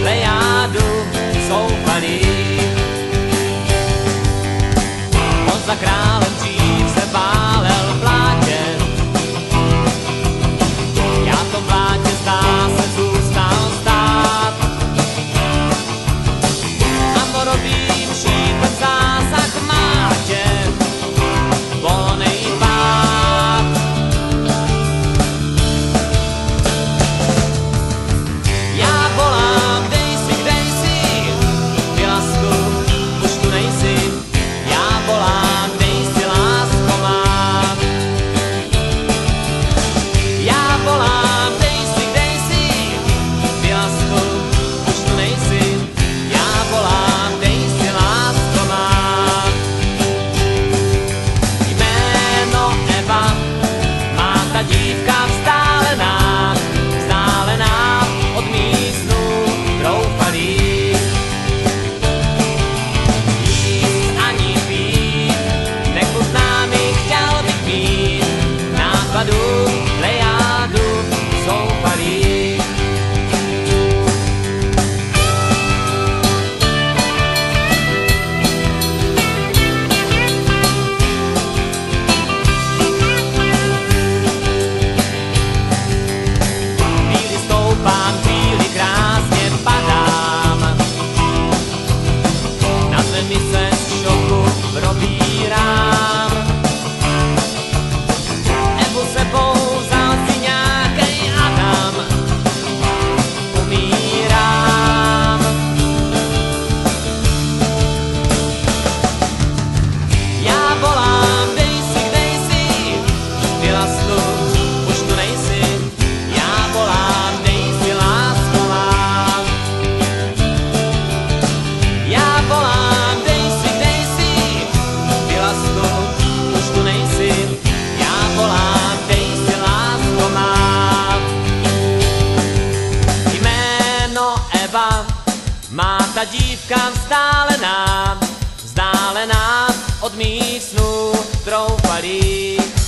plejádu zoufalých. On za králem dřív se válel v blátě, já v tom blátě zdá se zůstal stát. A morovým šípem zásah mátě, volnej pád. Já volám, dej si, ty lásku, už tu nejsi. Já volám, dej si, lásko má. Já volám, dej si, ty lásku, už tu nejsi. Já volám, dej si, lásko má. Jméno Eva má ta dívka vzdálená, vzdálená od mých snů troufalých. Jíst ani pít nechutná mi, chtěl bych mít nákladu plejádu zoufalých. Chvíli stoupám, chvíli krásně padám, na zemi se z šoku probírám. Evu sebou vzal si nějakej Adam, umírám. Já volám, dej si, ty lásku, už tu nejsi. Já volám, dej si, lásko má. Já volám, dej si, ty lásku, už tu nejsi. Já volám, dej si, lásko má. Jméno Eva má ta dívka vzdálená, vzdálená od mých snů troufalých.